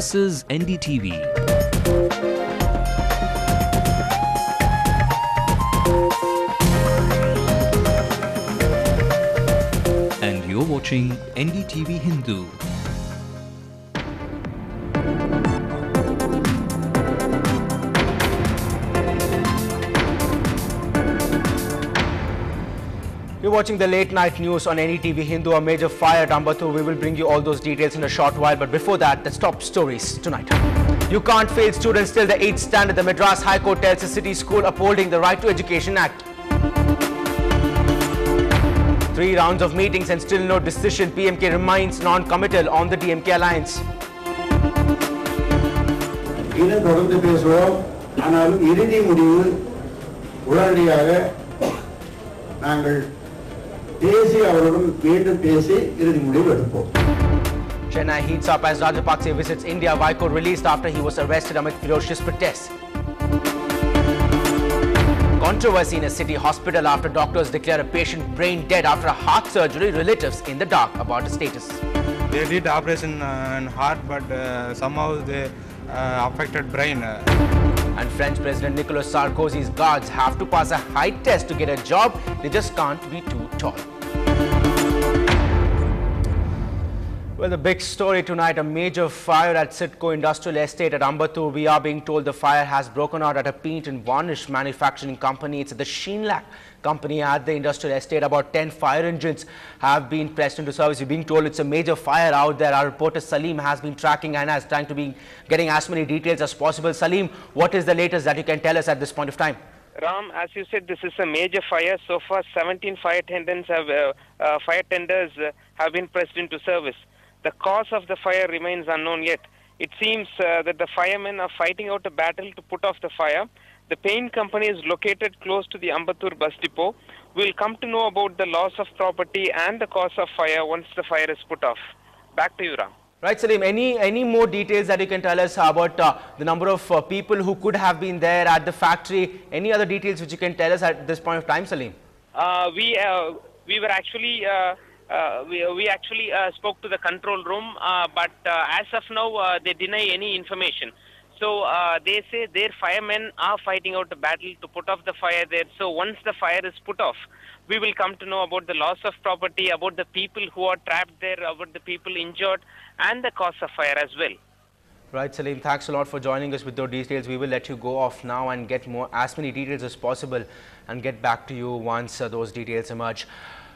This is NDTV. And you're watching NDTV Hindu. You're watching the late night news on NDTV Hindu. A major fire at Ambattur. We will bring you all those details in a short while. But before that, the top stories tonight. You can't fail students till the 8th standard. The Madras High Court tells the city school upholding the Right to Education Act. 3 rounds of meetings and still no decision. PMK remains non-committal on the DMK alliance. Chennai heats up as Rajapakse visits India. Vaiko released after he was arrested amid ferocious protests. Controversy in a city hospital after doctors declare a patient brain dead after a heart surgery. Relatives in the dark about the status. They did operation on heart, but somehow they affected brain. And French President Nicolas Sarkozy's guards have to pass a height test to get a job. They just can't be too tall. Well, the big story tonight, a major fire at Sitco Industrial Estate at Ambattur. We are being told the fire has broken out at a paint and varnish manufacturing company. It's the Sheenlac company at the industrial estate. About 10 fire engines have been pressed into service. We're being told it's a major fire out there. Our reporter Salim has been tracking and is trying to be getting as many details as possible. Salim, what is the latest that you can tell us at this point of time? Ram, as you said, this is a major fire. So far, 17 fire tenders have been pressed into service. The cause of the fire remains unknown yet. It seems that the firemen are fighting out a battle to put off the fire. The paint company is located close to the Ambattur bus depot. We'll come to know about the loss of property and the cause of fire once the fire is put off. Back to you, Ram. Right, Salim. Any more details that you can tell us about the number of people who could have been there at the factory? Any other details which you can tell us at this point of time, Salim? We were actually we actually spoke to the control room, but as of now they deny any information. So they say their firemen are fighting out a battle to put off the fire there. So once the fire is put off, we will come to know about the loss of property, about the people who are trapped there, about the people injured, and the cause of fire as well. Right, Salim. Thanks a lot for joining us with those details. We will let you go off now and get as many details as possible and get back to you once those details emerge.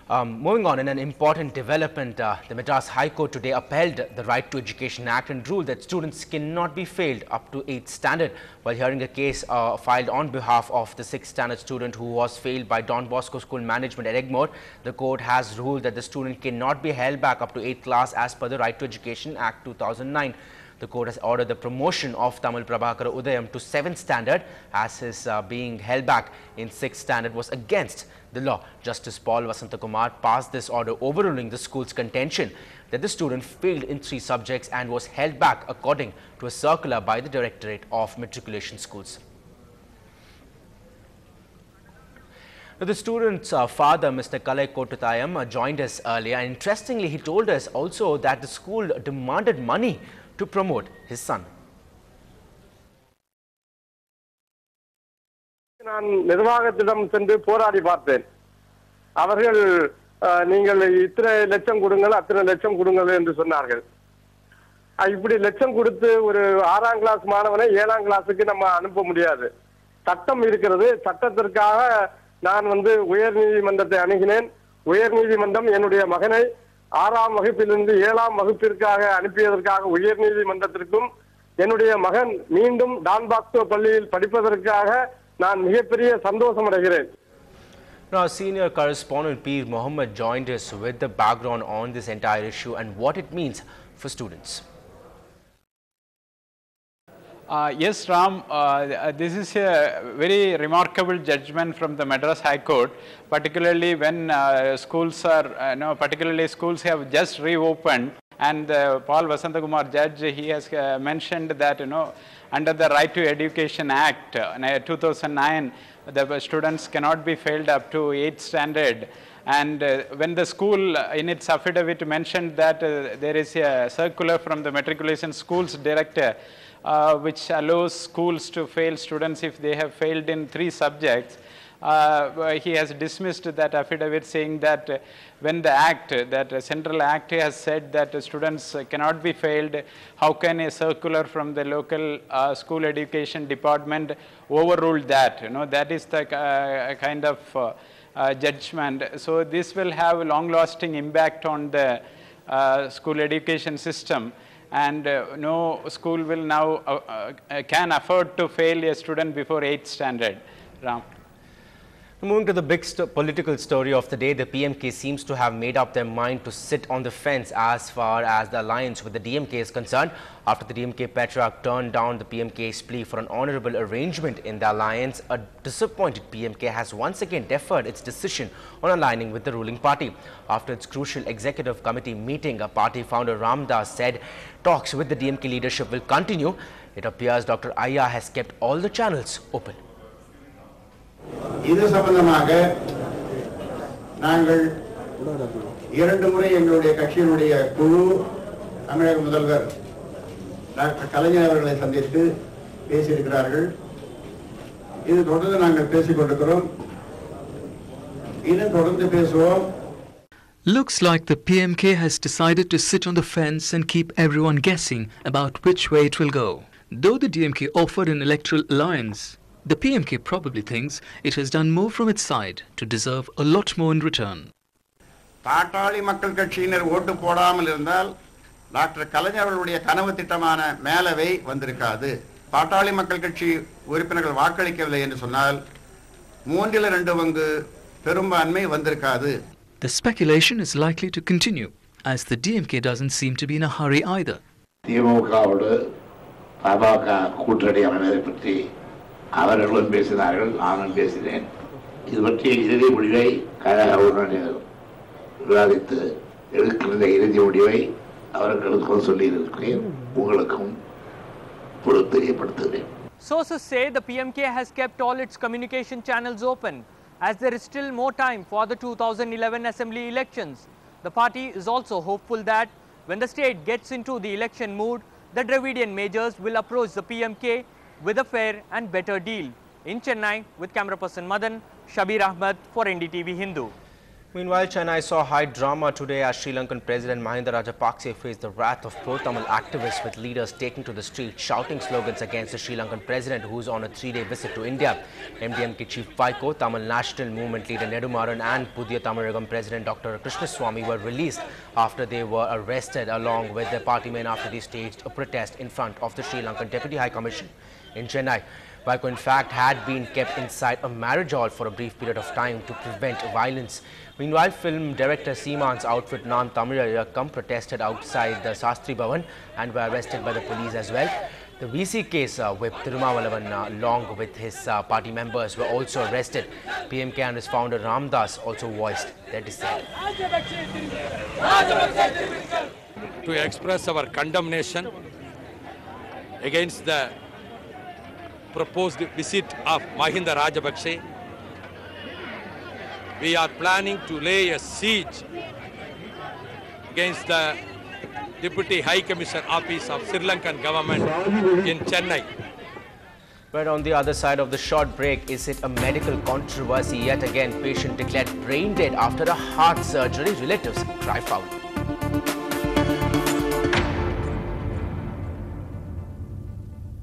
Moving on, in an important development, the Madras High Court today upheld the Right to Education Act and ruled that students cannot be failed up to 8th standard. While hearing a case filed on behalf of the 6th standard student who was failed by Don Bosco School Management at Egmore, the court has ruled that the student cannot be held back up to 8th class as per the Right to Education Act 2009. The court has ordered the promotion of Tamil Prabhakara Udayam to 7th standard as his being held back in 6th standard was against the law. Justice Paul Vasantakumar passed this order overruling the school's contention that the student failed in 3 subjects and was held back according to a circular by the Directorate of Matriculation Schools. Now, the student's father, Mr. Kalai Kotutayam, joined us earlier. And interestingly, he told us also that the school demanded money to promote his son. நான் நிர்வாகத்திடம் சென்று போராடி பார்த்தேன். அவர்கள் நீங்கள் இத்தனை லட்சம் கொடுங்கள் அத்தனை லட்சம் கொடுங்கள் என்று சொன்னார்கள். இப்படி லட்சம் கொடுத்து ஒரு 6ஆம் கிளாஸ் மாணவனை 7ஆம் கிளாஸுக்கு நம்ம அனுப்ப முடியாது. சட்டம் இருக்கிறது. சட்டத்திற்காக நான் உயர் நீதிமன்றத்தை அணுகினேன். உயர் நீதிமன்றம் என்னுடைய மகனை 6ஆம் வகுப்பிலிருந்து 7ஆம் வகுப்பிற்காக அனுப்பியதற்காக உயர் நீதிமன்றத்திற்கும் என்னுடைய மகன் மீண்டும் டான் பாஸ்கோ பள்ளியில் படிப்பதற்காக நான் மிகப்பெரிய சந்தோஷம் அடைகிறேன். Now, senior correspondent Peer Mohammed joined us with the background on this entire issue and what it means for students. Yes, Ram, this is a very remarkable judgment from the Madras High Court, particularly when schools are, particularly schools have just reopened, and Paul Vasantakumar judge, he has mentioned that, under the Right to Education Act 2009, the students cannot be failed up to 8th standard. And when the school in its affidavit mentioned that there is a circular from the matriculation schools director which allows schools to fail students if they have failed in 3 subjects, he has dismissed that affidavit, saying that when the act, that central act has said that students cannot be failed, how can a circular from the local school education department overrule that? You know, that is the kind of judgment. So this will have a long-lasting impact on the school education system, and no school will now can afford to fail a student before 8th standard. Ram. Moving to the big political story of the day, the PMK seems to have made up their mind to sit on the fence as far as the alliance with the DMK is concerned. After the DMK patriarch turned down the PMK's plea for an honorable arrangement in the alliance, a disappointed PMK has once again deferred its decision on aligning with the ruling party. After its crucial executive committee meeting, a party founder Ramdas said talks with the DMK leadership will continue. It appears Dr. Ayya has kept all the channels open. இது சம்பந்தமாக நாங்கள் 2 முறை எங்களுடைய கட்சியினுடைய குழு தமிழக முதல்வர் doctor கலைஞர் அவர்களை சந்தித்து பேசியிருக்கிறார்கள். இது தொடர்ந்து நாங்கள் பேசிக் கொண்டிருக்கிறோம். இன்னும் தொடர்ந்து பேசுவோம். Looks like the PMK has decided to sit on the fence and keep everyone guessing about which way it will go. Though the DMK offered an electoral alliance, the PMK probably thinks it has done more from its side to deserve a lot more in return. பாட்டாளி மக்கள் கட்சியினர் ஓட்டு போடாமல் இருந்தால் doctor கலைஞர் அவர்களுடைய கனவு திட்டமான மேலவை வந்திருக்காது. பாட்டாளி மக்கள் கட்சி உறுப்பினர்கள் வாக்களிக்கவில்லை என்று சொன்னால் 3/2 பங்கு பெரும்பான்மை வந்திருக்காது. The speculation is likely to continue as the DMK doesn't seem to be in a hurry either. திமுகவோடு PMK கூட்டணி அமைவதை பற்றி அவர்களும் பேசினார்கள், நானும் பேசினேன். இது பற்றிய இறுதி முடிவை கழக உறுப்பினர்கள் விவாதித்து எடுக்கின்ற இறுதி முடிவை அவர்களுக்கும் சொல்லியிருக்கிறேன், உங்களுக்கும் தெரியப்படுத்துகிறேன். Sources say the PMK has kept all its communication channels open as there is still more time for the 2011 assembly elections. The party is also hopeful that when the state gets into the election mood, the Dravidian majors will approach the PMK with a fair and better deal. In Chennai, with camera person Madan, Shabir Ahmed for NDTV Hindu. Meanwhile, Chennai saw high drama today as Sri Lankan President Mahinda Rajapakse faced the wrath of pro-Tamil activists, with leaders taking to the street shouting slogans against the Sri Lankan President, who is on a 3-day visit to India. MDMK Chief Vaiko, Tamil National Movement leader Nedumaran and Pudhiya Tamilagam President Dr. Krishnaswamy were released after they were arrested along with their party men after they staged a protest in front of the Sri Lankan Deputy High Commission in Chennai. Vaiko in fact had been kept inside a marriage hall for a brief period of time to prevent violence. Meanwhile, film director Seeman's outfit Nan Tamil protested outside the Sastri Bhavan and were arrested by the police as well. The VC case whip Tirumavalavan along with his party members were also arrested. PMK and his founder Ramdas also voiced their dissent. To express our condemnation against the proposed visit of Mahinda Rajapakse, we are planning to lay a siege against the Deputy High Commission Office of Sri Lankan government in Chennai. But on the other side of the short break, is it a medical controversy? Yet again, patient declared brain dead after a heart surgery. Relatives cry foul.